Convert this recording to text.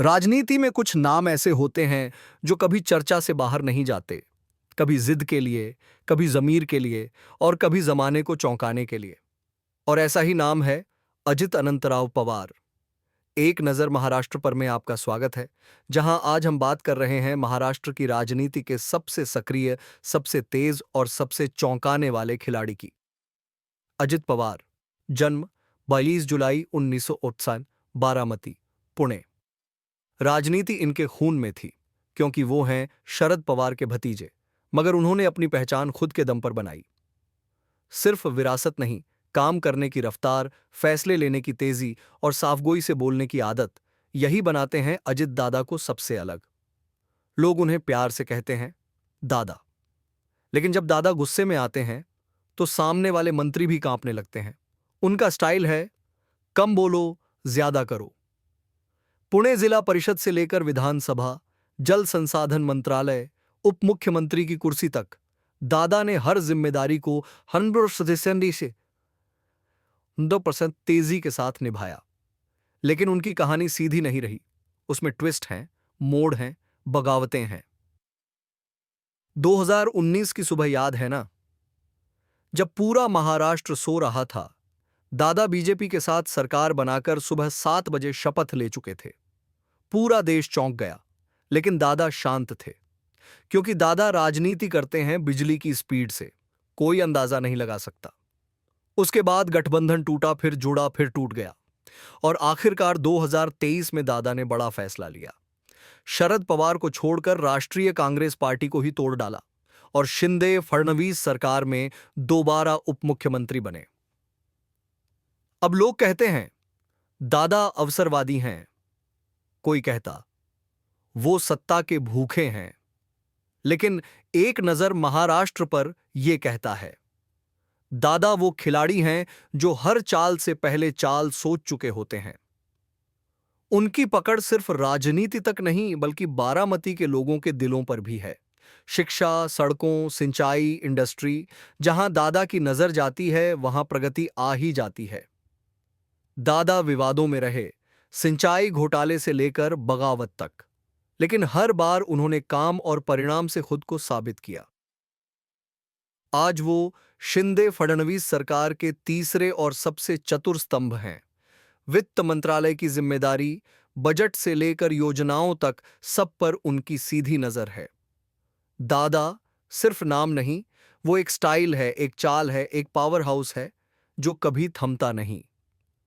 राजनीति में कुछ नाम ऐसे होते हैं जो कभी चर्चा से बाहर नहीं जाते। कभी जिद के लिए, कभी जमीर के लिए और कभी जमाने को चौंकाने के लिए। और ऐसा ही नाम है अजित अनंतराव पवार। एक नजर महाराष्ट्र पर में आपका स्वागत है, जहां आज हम बात कर रहे हैं महाराष्ट्र की राजनीति के सबसे सक्रिय, सबसे तेज और सबसे चौंकाने वाले खिलाड़ी की। अजित पवार, जन्म 22 जुलाई 1968, बारामती, पुणे। राजनीति इनके खून में थी, क्योंकि वो हैं शरद पवार के भतीजे। मगर उन्होंने अपनी पहचान खुद के दम पर बनाई। सिर्फ विरासत नहीं, काम करने की रफ्तार, फैसले लेने की तेजी और साफगोई से बोलने की आदत, यही बनाते हैं अजित दादा को सबसे अलग। लोग उन्हें प्यार से कहते हैं दादा। लेकिन जब दादा गुस्से में आते हैं तो सामने वाले मंत्री भी कांपने लगते हैं। उनका स्टाइल है कम बोलो, ज्यादा करो। पुणे जिला परिषद से लेकर विधानसभा, जल संसाधन मंत्रालय, उप मुख्यमंत्री की कुर्सी तक दादा ने हर जिम्मेदारी को 100% तेजी के साथ निभाया। लेकिन उनकी कहानी सीधी नहीं रही। उसमें ट्विस्ट हैं, मोड़ हैं, बगावतें हैं। 2019 की सुबह याद है ना, जब पूरा महाराष्ट्र सो रहा था। दादा बीजेपी के साथ सरकार बनाकर सुबह 7 बजे शपथ ले चुके थे। पूरा देश चौंक गया, लेकिन दादा शांत थे। क्योंकि दादा राजनीति करते हैं बिजली की स्पीड से, कोई अंदाजा नहीं लगा सकता। उसके बाद गठबंधन टूटा, फिर जुड़ा, फिर टूट गया। और आखिरकार 2023 में दादा ने बड़ा फैसला लिया। शरद पवार को छोड़कर राष्ट्रीय कांग्रेस पार्टी को ही तोड़ डाला और शिंदे फडणवीस सरकार में दोबारा उप मुख्यमंत्री बने। अब लोग कहते हैं दादा अवसरवादी हैं, कोई कहता वो सत्ता के भूखे हैं। लेकिन एक नजर महाराष्ट्र पर यह कहता है दादा वो खिलाड़ी हैं जो हर चाल से पहले चाल सोच चुके होते हैं। उनकी पकड़ सिर्फ राजनीति तक नहीं, बल्कि बारामती के लोगों के दिलों पर भी है। शिक्षा, सड़कों, सिंचाई, इंडस्ट्री, जहां दादा की नजर जाती है वहां प्रगति आ ही जाती है। दादा विवादों में रहे, सिंचाई घोटाले से लेकर बगावत तक, लेकिन हर बार उन्होंने काम और परिणाम से खुद को साबित किया। आज वो शिंदे फडणवीस सरकार के तीसरे और सबसे चतुर स्तंभ हैं। वित्त मंत्रालय की जिम्मेदारी, बजट से लेकर योजनाओं तक, सब पर उनकी सीधी नजर है। दादा सिर्फ नाम नहीं, वो एक स्टाइल है, एक चाल है, एक पावर हाउस है जो कभी थमता नहीं।